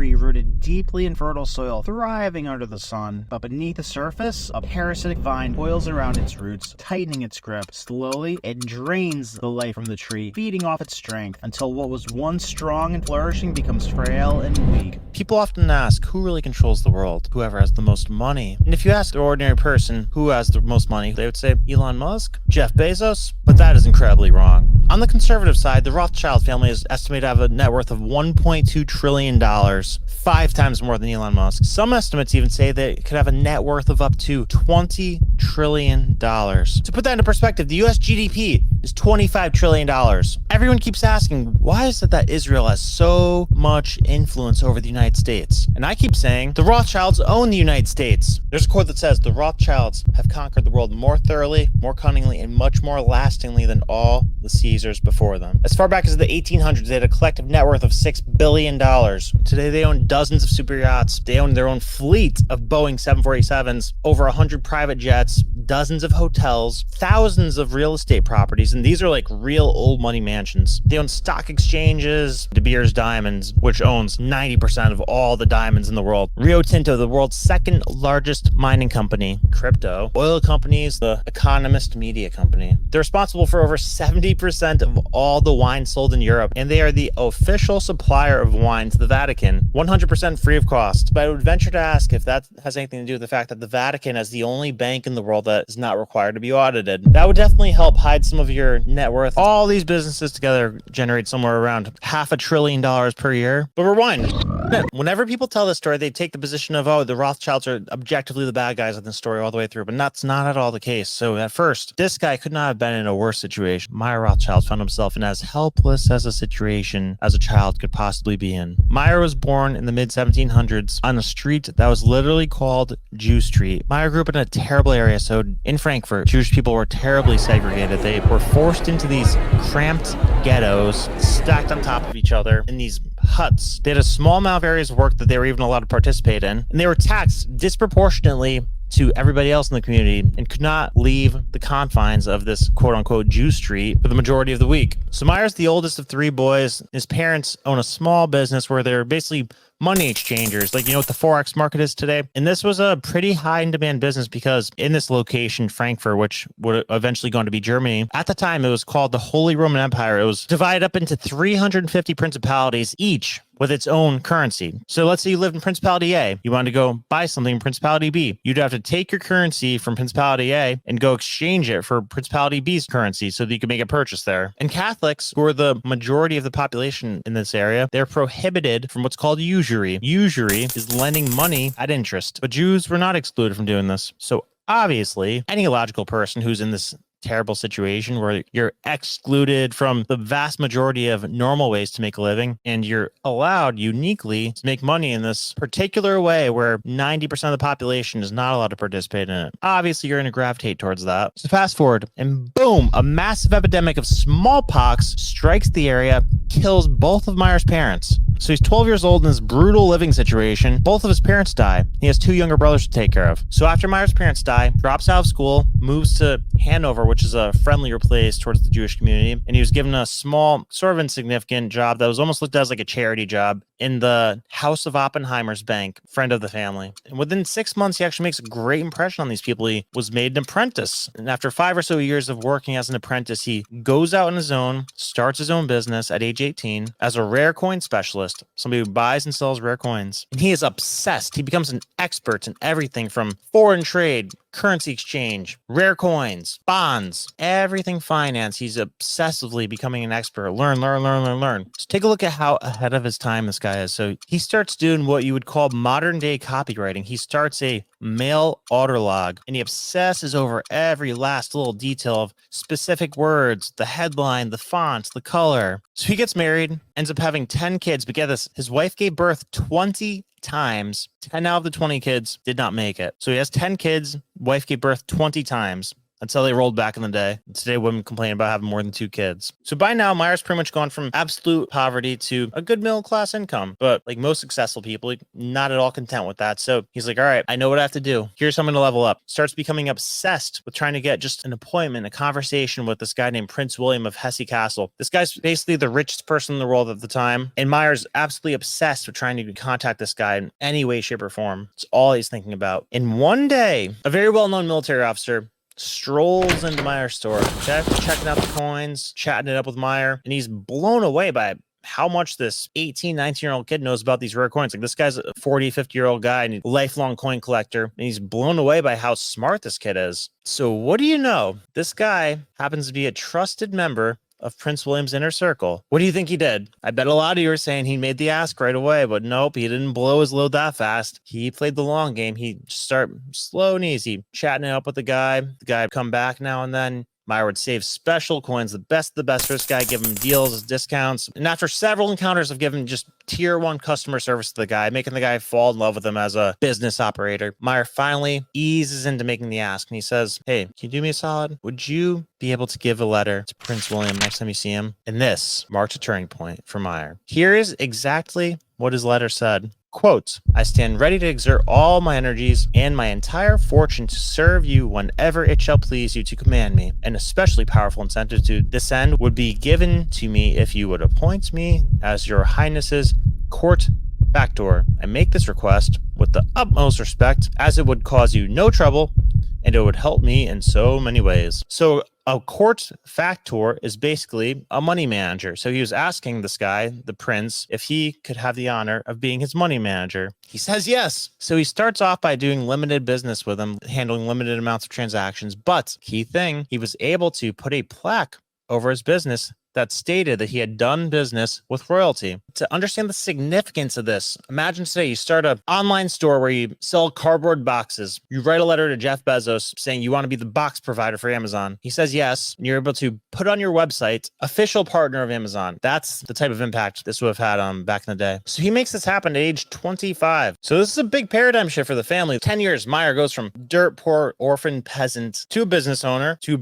tree rooted deeply in fertile soil, thriving under the sun. But beneath the surface, a parasitic vine coils around its roots, tightening its grip. Slowly, it drains the life from the tree, feeding off its strength, until what was once strong and flourishing becomes frail and weak. People often ask who really controls the world, whoever has the most money. And if you ask the ordinary person who has the most money, they would say Elon Musk, Jeff Bezos, but that is incredibly wrong. On the conservative side, the Rothschild family is estimated to have a net worth of $1.2 trillion, 5 times more than Elon Musk. Some estimates even say that it could have a net worth of up to $20 trillion. To put that into perspective, the US GDP is $25 trillion. Everyone keeps asking, why is it that Israel has so much influence over the United States? And I keep saying, the Rothschilds own the United States. There's a quote that says, the Rothschilds have conquered the world more thoroughly, more cunningly, and much more lastingly than all the Caesars before them. As far back as the 1800s, they had a collective net worth of $6 billion. Today, they own dozens of super yachts. They own their own fleet of Boeing 747s, over 100 private jets, dozens of hotels, thousands of real estate properties, and these are like real old money mansions. They own stock exchanges, De Beers Diamonds, which owns 90% of all the diamonds in the world, Rio Tinto, the world's second largest mining company, crypto, oil companies, the Economist media company. They're responsible for over 70% of all the wine sold in Europe, and they are the official supplier of wine to the Vatican, 100% free of cost. But I would venture to ask if that has anything to do with the fact that the Vatican is the only bank in the world that is not required to be audited. That would definitely help hide some of your net worth. All these businesses together generate somewhere around $500 billion per year. But rewind. Whenever people tell this story, they take the position of, oh, the Rothschilds are objectively the bad guys in the story all the way through, but that's not at all the case. So at first, this guy could not have been in a worse situation. Meyer Rothschild found himself in as helpless as a situation as a child could possibly be in. Meyer was born in the mid-1700s on a street that was literally called Jew Street. Meyer grew up in a terrible area. So in Frankfurt, Jewish people were terribly segregated. They were forced into these cramped ghettos, stacked on top of each other in these huts. They had a small amount of areas of work that they were even allowed to participate in, and they were taxed disproportionately to everybody else in the community and could not leave the confines of this quote-unquote Jew Street for the majority of the week. So Meyer's the oldest of 3 boys. His parents own a small business where they're basically money exchangers, like, you know what the Forex market is today? And this was a pretty high in demand business because in this location, Frankfurt, which would eventually go on to be Germany, at the time it was called the Holy Roman Empire. It was divided up into 350 principalities, each with its own currency. So let's say you lived in Principality A. You wanted to go buy something in Principality B. You'd have to take your currency from Principality A and go exchange it for Principality B's currency so that you could make a purchase there. And Catholics, who are the majority of the population in this area, they're prohibited from what's called usury. Usury is lending money at interest, but Jews were not excluded from doing this. So obviously, any logical person who's in this terrible situation where you're excluded from the vast majority of normal ways to make a living, and you're allowed uniquely to make money in this particular way where 90% of the population is not allowed to participate in it. Obviously, you're going to gravitate towards that. So fast forward, and boom, a massive epidemic of smallpox strikes the area, kills both of Meyer's parents. So he's 12 years old in this brutal living situation. Both of his parents die. He has 2 younger brothers to take care of. So after Meyer's parents die, drops out of school, moves to Hanover, which is a friendlier place towards the Jewish community. And he was given a small, sort of insignificant job that was almost looked at as like a charity job in the House of Oppenheimer's bank, friend of the family. And within 6 months, he actually makes a great impression on these people. He was made an apprentice. And after 5 or so years of working as an apprentice, he goes out on his own, starts his own business at age 18 as a rare coin specialist, somebody who buys and sells rare coins. And he is obsessed. He becomes an expert in everything from foreign trade, currency exchange, rare coins, bonds, everything finance. He's obsessively becoming an expert. Learn. So take a look at how ahead of his time this guy is. So he starts doing what you would call modern day copywriting. He starts a mail order log, and he obsesses over every last little detail of specific words, the headline, the font, the color. So he gets married, ends up having 10 kids, but get this, his wife gave birth 20 times. 10 out of the 20 kids did not make it. So he has 10 kids, wife gave birth 20 times. until they rolled back in the day. Today, women complain about having more than 2 kids. So by now, Meyer's pretty much gone from absolute poverty to a good middle class income. But like most successful people, not at all content with that. So he's like, all right, I know what I have to do. Here's something to level up. Starts becoming obsessed with trying to get just an appointment, a conversation with this guy named Prince William of Hesse Castle. This guy's basically the richest person in the world at the time. And Meyer's absolutely obsessed with trying to contact this guy in any way, shape, or form. It's all he's thinking about. And one day, a very well-known military officer strolls into Meyer's store, checking out the coins, chatting it up with Meyer, and he's blown away by how much this 18, 19-year-old kid knows about these rare coins. Like, this guy's a 40, 50-year-old guy and a lifelong coin collector, and he's blown away by how smart this kid is. So what do you know? This guy happens to be a trusted member of Prince William's inner circle. What do you think he did? I bet a lot of you are saying he made the ask right away, but nope, he didn't blow his load that fast. He played the long game. He start slow and easy, chatting it up with the guy. The guy would come back now and then. Meyer would save special coins, the best of the best for this guy, give him deals, discounts. And after several encounters of giving just tier 1 customer service to the guy, making the guy fall in love with him as a business operator, Meyer finally eases into making the ask. And he says, hey, can you do me a solid? Would you be able to give a letter to Prince William next time you see him? And this marked a turning point for Meyer. Here is exactly what his letter said. Quote, I stand ready to exert all my energies and my entire fortune to serve you whenever it shall please you to command me. An especially powerful incentive to this end would be given to me if you would appoint me as your highness's court factor. I make this request with the utmost respect, as it would cause you no trouble and it would help me in so many ways. So a court factor is basically a money manager. So he was asking this guy, the prince, if he could have the honor of being his money manager. He says yes. So he starts off by doing limited business with him, handling limited amounts of transactions. But key thing, he was able to put a plaque over his business that stated that he had done business with royalty. To understand the significance of this, imagine today you start an online store where you sell cardboard boxes. You write a letter to Jeff Bezos saying you want to be the box provider for Amazon. He says yes, and you're able to put on your website, official partner of Amazon. That's the type of impact this would have had back in the day. So he makes this happen at age 25. So this is a big paradigm shift for the family. 10 years, Meyer goes from dirt poor orphan peasant to a business owner who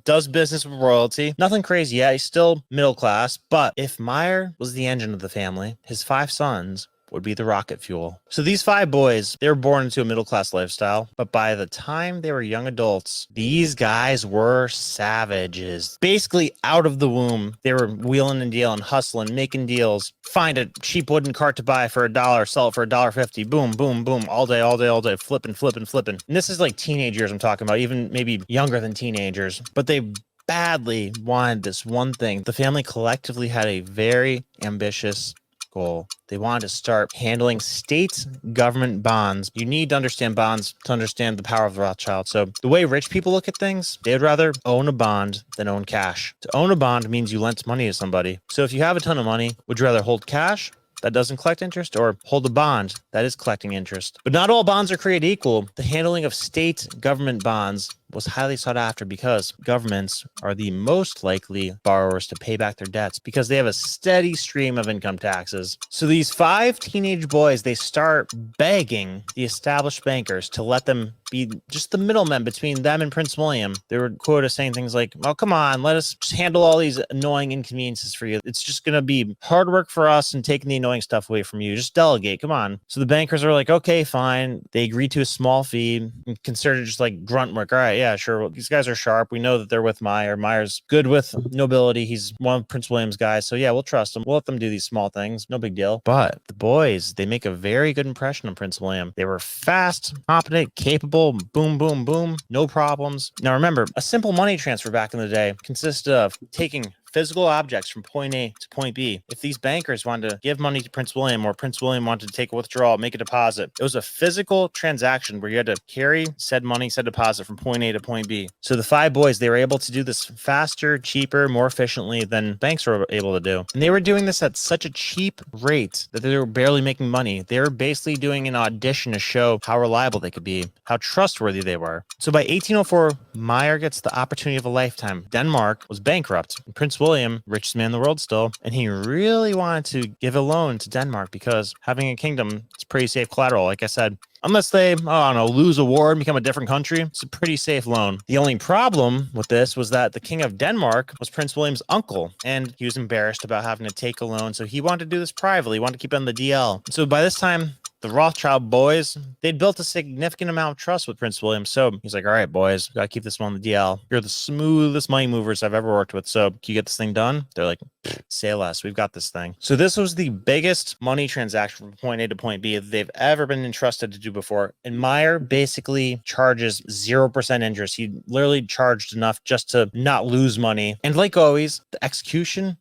does business with royalty. Nothing crazy yet. He's still middle class, but if Meyer was the engine of the family, his 5 sons would be the rocket fuel. So these 5 boys, they were born into a middle-class lifestyle, but by the time they were young adults, these guys were savages. Basically, out of the womb, they were wheeling and dealing, hustling, making deals, find a cheap wooden cart to buy for $1, sell it for $1.50, boom, boom, boom, all day, flipping. And this is like teenagers I'm talking about, even maybe younger than teenagers, but they badly wanted this one thing. The family collectively had a very ambitious goal. They wanted to start handling state government bonds. You need to understand bonds to understand the power of the Rothschild. So the way rich people look at things, they'd rather own a bond than own cash. To own a bond means you lent money to somebody. So if you have a ton of money, would you rather hold cash that doesn't collect interest or hold a bond that is collecting interest? But not all bonds are created equal. The handling of state government bonds was highly sought after because governments are the most likely borrowers to pay back their debts because they have a steady stream of income taxes. So these 5 teenage boys, they start begging the established bankers to let them be just the middlemen between them and Prince William. They were quoted as saying things like, oh, come on, let us just handle all these annoying inconveniences for you. It's just going to be hard work for us and taking the annoying stuff away from you. Just delegate, come on. So the bankers are like, okay, fine. They agreed to a small fee and considered just like grunt work. All right, yeah, sure. Well, these guys are sharp. We know that they're with Meyer. Meyer's good with nobility. He's one of Prince William's guys. So yeah, we'll trust him. We'll let them do these small things. No big deal. But the boys, they make a very good impression on Prince William. They were fast, competent, capable, boom, boom, boom, no problems. Now remember, a simple money transfer back in the day consisted of taking physical objects from point A to point B. If these bankers wanted to give money to Prince William or Prince William wanted to take a withdrawal, make a deposit, it was a physical transaction where you had to carry said money, said deposit from point A to point B. So the 5 boys, they were able to do this faster, cheaper, more efficiently than banks were able to do. And they were doing this at such a cheap rate that they were barely making money. They were basically doing an audition to show how reliable they could be, how trustworthy they were. So by 1804, Meyer gets the opportunity of a lifetime. Denmark was bankrupt, and Prince Prince William, richest man in the world still, and he really wanted to give a loan to Denmark because having a kingdom is pretty safe collateral. Like I said, unless they, I don't know, lose a war and become a different country, it's a pretty safe loan. The only problem with this was that the King of Denmark was Prince William's uncle, and he was embarrassed about having to take a loan, so he wanted to do this privately. He wanted to keep it on the DL. So by this time, the Rothschild boys, they'd built a significant amount of trust with Prince William. So he's like, all right, boys, gotta keep this one on the DL. You're the smoothest money movers I've ever worked with. So can you get this thing done? They're like, say less. We've got this thing. So this was the biggest money transaction from point A to point B that they've ever been entrusted to do before. And Meyer basically charges 0% interest. He literally charged enough just to not lose money. And like always, the execution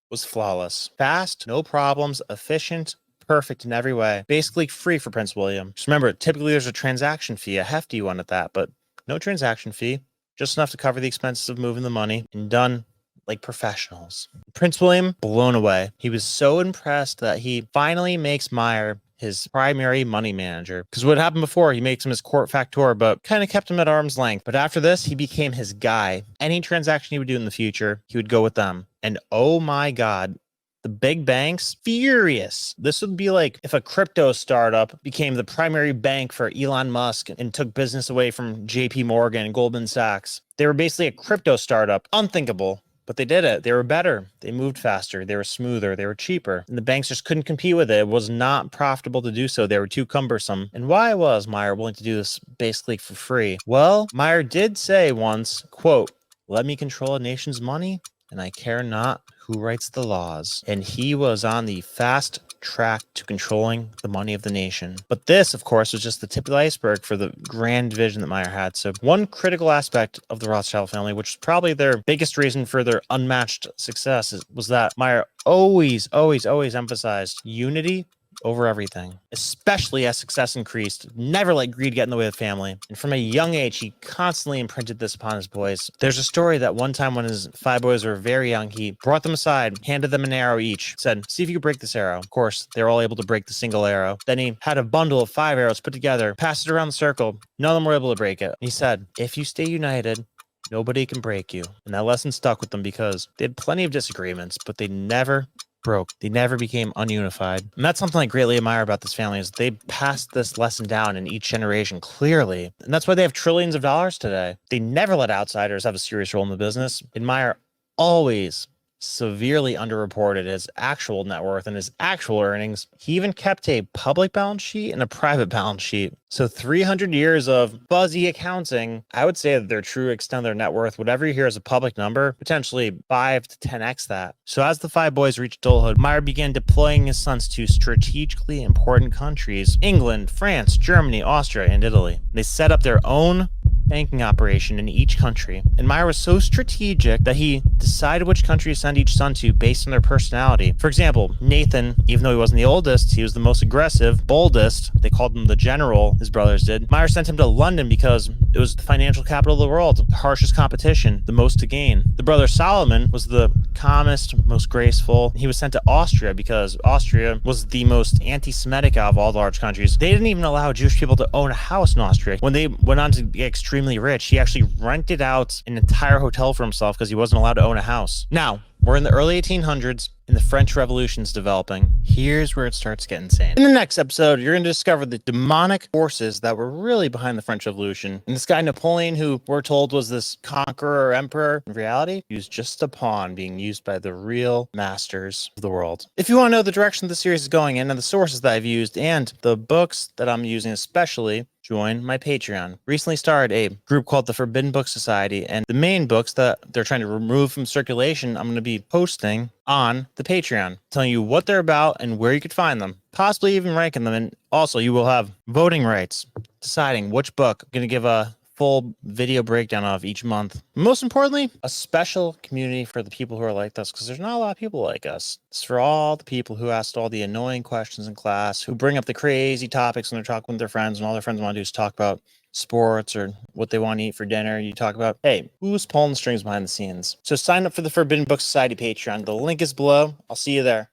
was flawless. Fast, no problems, efficient, perfect in every way. Basically free for Prince William. Just remember, typically there's a transaction fee, a hefty one at that, but no transaction fee, just enough to cover the expenses of moving the money, and done like professionals. Prince William, blown away. He was so impressed that he finally makes Meyer his primary money manager. Because what happened before, he makes him his court factor, but kind of kept him at arm's length. But after this, he became his guy. Any transaction he would do in the future, he would go with them. And oh my God, the big banks, furious. This would be like if a crypto startup became the primary bank for Elon Musk and took business away from JP Morgan and Goldman Sachs. They were basically a crypto startup. Unthinkable. But they did it. They were better. They moved faster. They were smoother. They were cheaper. And the banks just couldn't compete with it. It was not profitable to do so. They were too cumbersome. And why was Meyer willing to do this basically for free? Well, Meyer did say once, quote, "Let me control a nation's money, and I care not who writes the laws." And he was on the fast track to controlling the money of the nation. But this, of course, was just the tip of the iceberg for the grand vision that Meyer had. So one critical aspect of the Rothschild family, which was probably their biggest reason for their unmatched success, was that Meyer always emphasized unity over everything, especially as success increased. Never let greed get in the way of the family. And from a young age, he constantly imprinted this upon his boys. There's a story that one time when his 5 boys were very young, he brought them aside, handed them an arrow each, said, "See if you can break this arrow." Of course, they were all able to break the single arrow. Then he had a bundle of 5 arrows put together, passed it around the circle. None of them were able to break it. And he said, "If you stay united, nobody can break you." And that lesson stuck with them because they had plenty of disagreements, but they never broke. They never became ununified. And that's something I greatly admire about this family, is they passed this lesson down in each generation clearly. And that's why they have trillions of dollars today. They never let outsiders have a serious role in the business. Meyer always severely underreported his actual net worth and his actual earnings. He even kept a public balance sheet and a private balance sheet. So 300 years of fuzzy accounting, I would say that their true extent of their net worth, whatever you hear as a public number, potentially 5 to 10x that. So as the 5 boys reached adulthood, Meyer began deploying his sons to strategically important countries: England, France, Germany, Austria, and Italy. They set up their own banking operation in each country. And Meyer was so strategic that he decided which country to send each son to based on their personality. For example, Nathan, even though he wasn't the oldest, he was the most aggressive, boldest. They called him the general, his brothers did. Meyer sent him to London because it was the financial capital of the world, the harshest competition, the most to gain. The brother Solomon was the calmest, most graceful. He was sent to Austria because Austria was the most anti-Semitic out of all the large countries. They didn't even allow Jewish people to own a house in Austria. When they went on to get extremely rich, he actually rented out an entire hotel for himself because he wasn't allowed to own a house. Now, we're in the early 1800s and the French Revolution's developing. Here's where it starts getting insane. In the next episode, you're going to discover the demonic forces that were really behind the French Revolution. And this guy Napoleon, who we're told was this conqueror or emperor, in reality, he was just a pawn being used by the real masters of the world. If you want to know the direction the series is going in and the sources that I've used and the books that I'm using especially, join my Patreon. Recently started a group called the Forbidden Book Society, and the main books that they're trying to remove from circulation, I'm going to be posting on the Patreon, telling you what they're about and where you could find them, possibly even ranking them. And also you will have voting rights, deciding which book I'm going to give a full video breakdown of each month. Most importantly, a special community for the people who are like us, because there's not a lot of people like us. It's for all the people who asked all the annoying questions in class, who bring up the crazy topics when they're talking with their friends, and all their friends want to do is talk about sports or what they want to eat for dinner. You talk about, hey, who's pulling the strings behind the scenes? So sign up for the Forbidden Book Society Patreon. The link is below. I'll see you there.